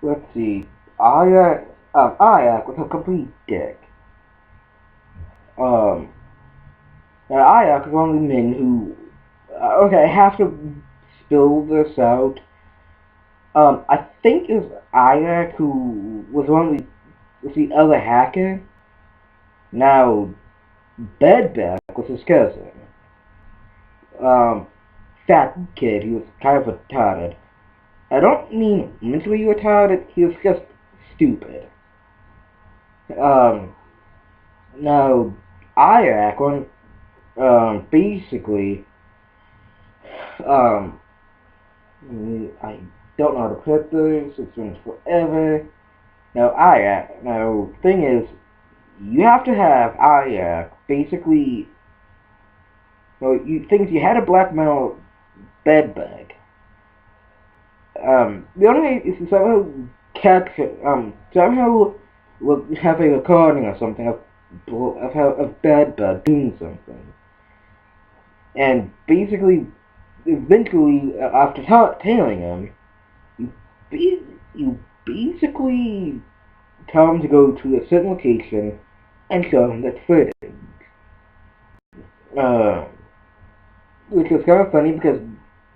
let's see. Ayak was a complete dick. Um, Ayak was one of the men who. Okay, I have to spill this out. I think it was Ayak who was was the other hacker. Now, Bedbeck was his cousin. Um, Fat kid, he was kind of retarded. I don't mean mentally retarded, he was just stupid. Um, Now, Ayak, basically, um, I don't know how to put this, it's been forever. Thing is, you have to have Ayak, basically, you had a blackmail bedbug. The only way is to somehow have a recording or something of bedbug doing something. And basically, eventually, after tailing him, you basically tell him to go to a certain location and show him that footage. Uh, which was kind of funny because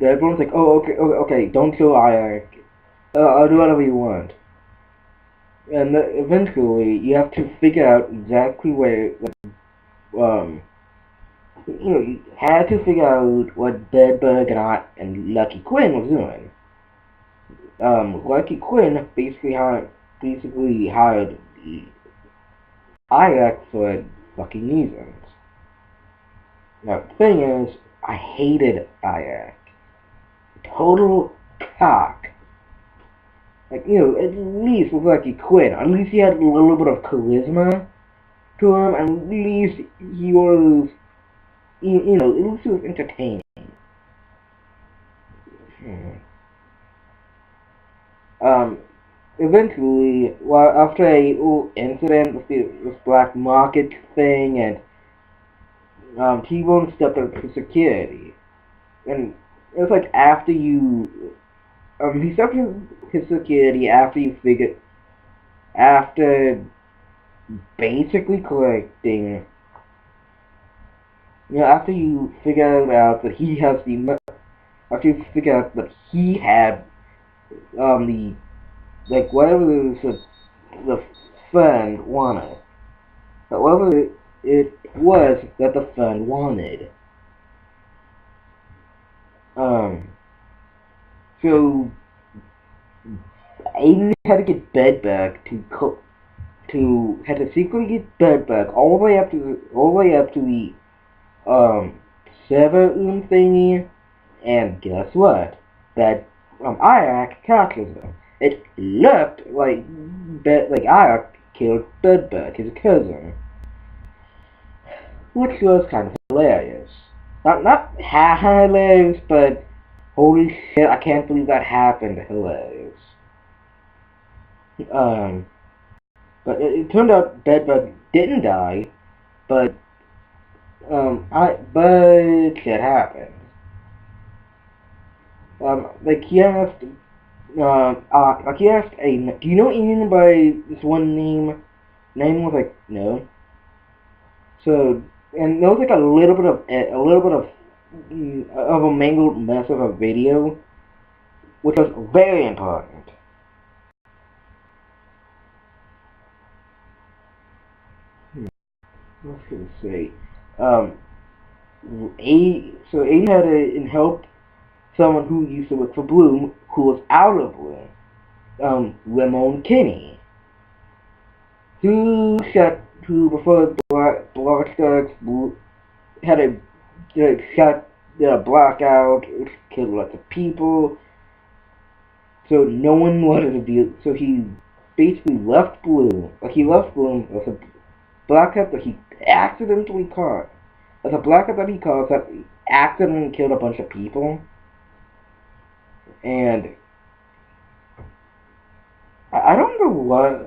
everyone's like, oh, okay, don't kill Ayak. I'll do whatever you want. And eventually, you have to figure out exactly um, you had to figure out what Bedbug and Lucky Quinn was doing. Lucky Quinn basically hired Ayak for fucking reasons. Now, the thing is, I hated Ayak. Total cock. Like, at least with Lucky Quinn, at least he had a little bit of charisma to him, at least he was, at least he was entertaining. Um, Eventually, well, after a little incident with this black market thing, and T-Bone stepped up for security, and it was like after he stepped in his security after basically collecting, after you figure out that after you figure out that he had the whatever the fund wanted, whatever it was that the fund wanted. So Aiden had to get Bedbug had to secretly get Bedbug all the way up to the server room thingy, and guess what? That Ayak captures him. It looked like Ayak killed Bedbug, his cousin, which was kind of hilarious. Not hilarious, but holy shit, I can't believe that happened. Hilarious. But it turned out Bedbug didn't die, but shit happened. He asked, he asked do you know anything by this one name? Name was like, no. So, and there was like a little bit of a mangled mess of a video, which was very important. What was I gonna say? Aiden had to help someone who used to work for Bloom, who was out of Bloom, Ramon Kinney, who before Block starts had a shot a blackout, which killed lots of people. So no one wanted to be. So he basically left Bloom. He left Bloom with a blackout that he accidentally caused. As a blackout that he caused that accidentally killed a bunch of people. And I don't know what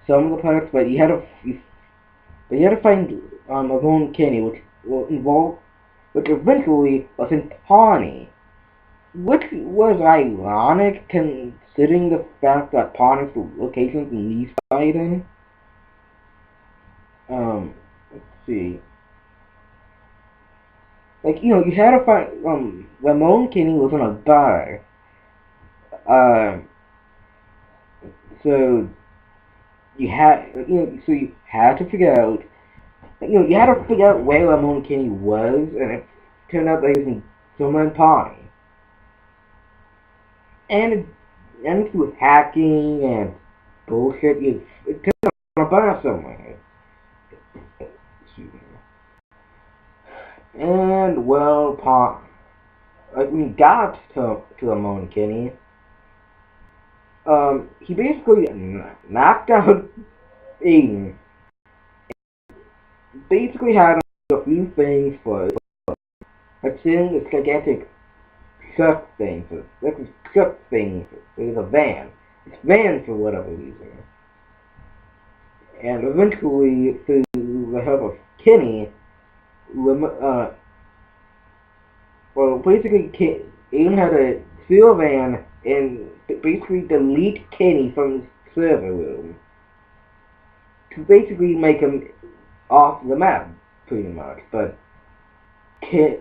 some of the parts, but you had to find Ramon Kenny, which eventually was in Pawnee. which was ironic considering the fact that Pontiff's locations in these fighting. Let's see. Like, you had to find, Ramon Kinney was in a bar. Um, so so you had to figure out, you had to figure out where Ramon Kinney was, and it turned out that he was in somewhere in Pawnee. And, and through hacking and bullshit, it turned out on a bar somewhere. And, well, like, when he got to Ramon Kinney, he basically knocked out Aiden. Basically had a few things for, like, seeing this gigantic truck thing, it was a van. It's van for whatever reason. And eventually, through the help of Kenny, basically, Aiden had to steal a van and basically delete Kenny from the server room to basically make him off the map, pretty much. But the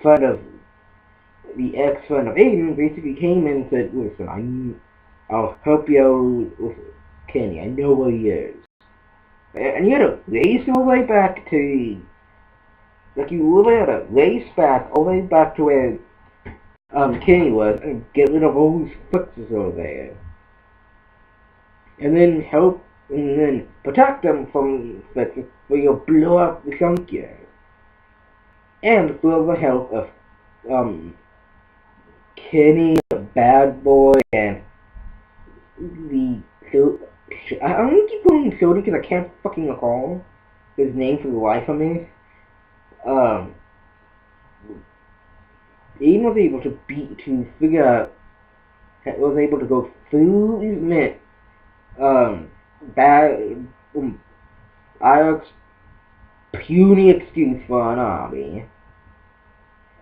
friend of the ex-friend of Aiden basically came in and said, "Listen, I'll help you out with Kenny. I know where he is." And you had to race all the way back to, like, you really had to race back all the way back to where Kenny was and get rid of all these fixes over there. And then protect them from fixes where you'll blow up the junkyard. And with the help of Kenny, the bad boy, and the I'm gonna keep calling him Shody because I can't fucking recall his name for the life of me. Aiden was able to figure out, was able to go through these men, bad, Alex puny excuse for an army.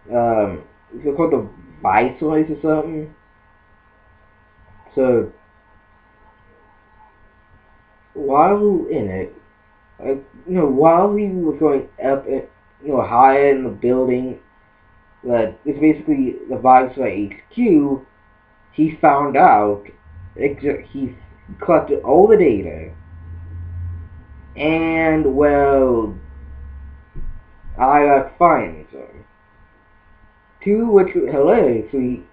It's called the Viceroys or something. So while in it, while he was going up, higher in the building, that is basically the Viceroy HQ, he found out, he collected all the data, and, well, I finds him. To which, hilariously,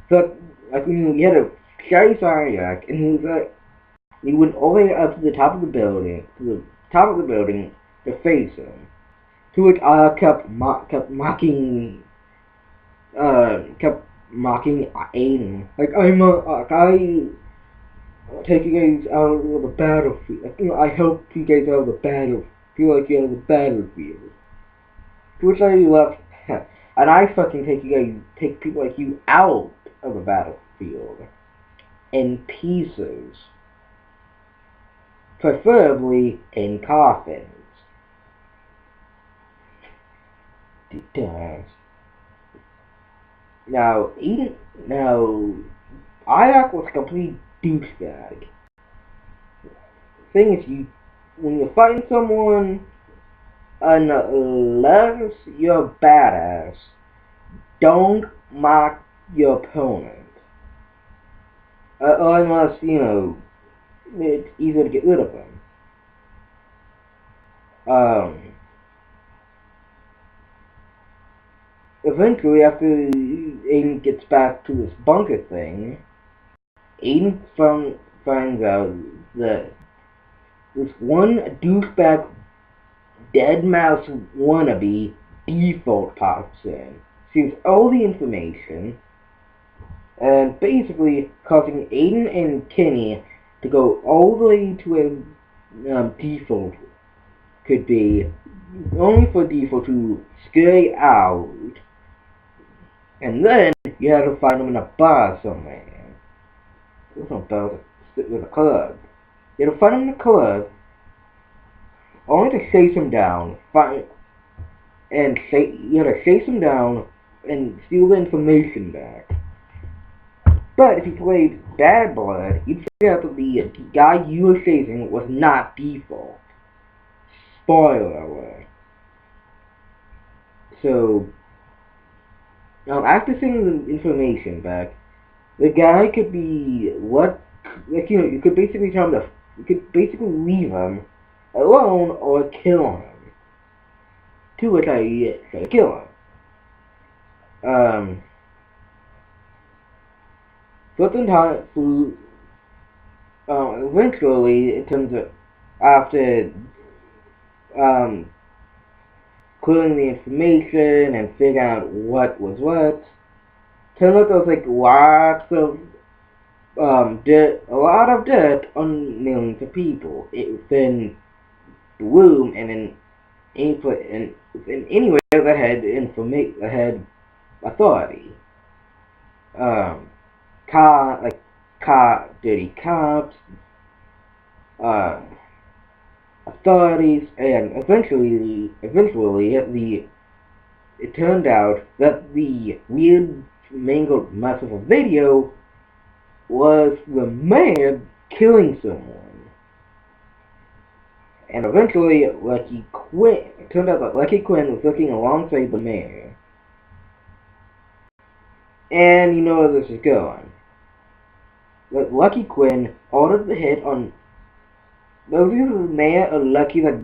he had a chase Iraq, and he went all the way up to the top of the building, to face him. To which I kept mocking Aiden. Like, I take you guys out of the battlefield. I help you guys out of the battlefield. Feel like you're out of the battlefield. To which I left, and I fucking take people like you out of the battlefield in pieces, preferably in coffins. Now, Irak was a complete douchebag. Thing is, when you find someone, unless you're a badass, don't mock your opponent. Unless, it's easier to get rid of them. Eventually, after Aiden gets back to this bunker thing, Aiden finds out that this one douchebag dead mouse wannabe default pops in, sees all the information, and basically causing Aiden and Kenny to go all the way to where default could be, only for default to scurry out, and then you had to find him in a bar somewhere. It was no bar, it was a club. You had to find him in a club, only to chase him down, and you had to chase him down and steal the information back. But if you played Bad Blood, you'd figure out that the guy you were chasing was not default. Spoiler alert. So, after seeing the information back, the guy could be you could basically tell him you could basically leave him alone or kill him. To which I say kill him. So eventually, it turns out after um, clearing the information and figuring out what was what, turns out there was like lots of dirt, a lot of dirt on millions of people. It within the room and in anywhere that had authority. Um, dirty cops, uh, authorities, and eventually, it turned out that the weird mangled mess of a video was the mayor killing someone. And eventually, it turned out that Lucky Quinn was looking alongside the mayor. And you know where this is going. But Lucky Quinn ordered the hit on... Was either the mayor or Lucky that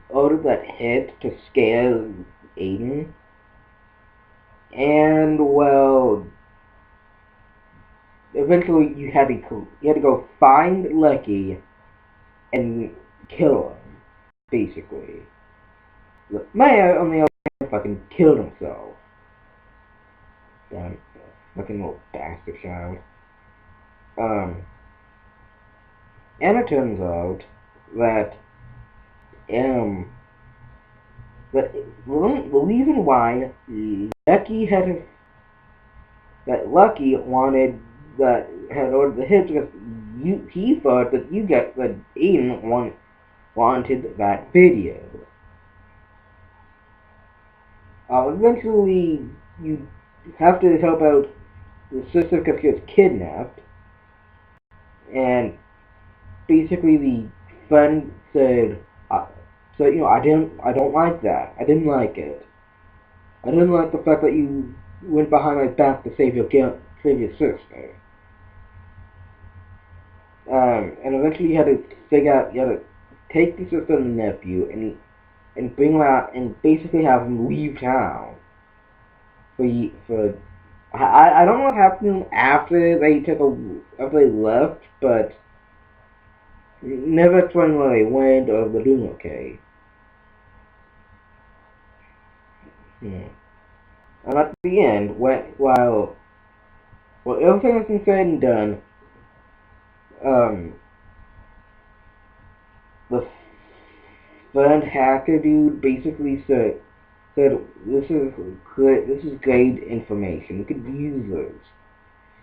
ordered that hit to scare Aiden. And, well... Eventually, you had to go find Lucky and kill him, basically. The mayor, on the other hand, fucking killed himself. Damn, fucking little bastard child. And it turns out that, that the reason why Lucky had ordered the hit because he thought that Aiden wanted that video. Eventually, you have to help out the sister because she was kidnapped, and basically the friend said, I don't like that. I didn't like it. I didn't like the fact that you went behind my back to save your sister. And eventually you had to take the sister and the nephew and bring them out and basically have them leave town. I don't know what happened after they left, but never explained where they went or if they're doing okay. And at the end, while everything has been said and done, the friend hacker dude basically said this is great information. We could use this.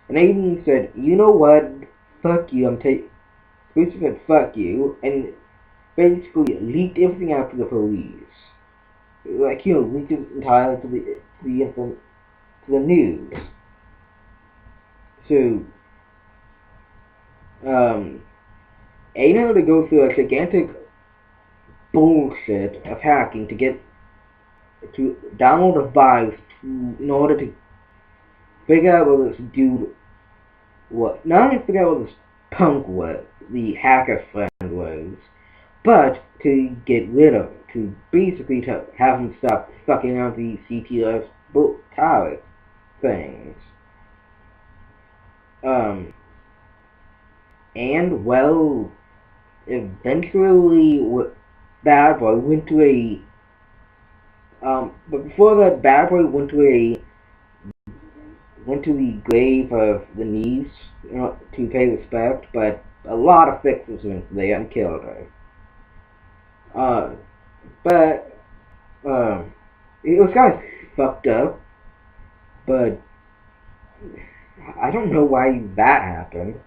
And Aiden said, you know what? Fuck you. Basically said fuck you, and basically leaked everything out to the police. Leaked it entirely to the news. So, Aiden had to go through a gigantic bullshit of hacking to download a virus in order to figure out what this dude was. Not only figure out what this punk was, the hacker friend was, but to get rid of it, to basically to have him stop fucking out the CTS tower things. And well, eventually Bad Boy went to a but before that, Bad Boy went to the grave of the niece, to pay respect, but a lot of fixes went there and killed her. But it was kind of fucked up, but I don't know why that happened.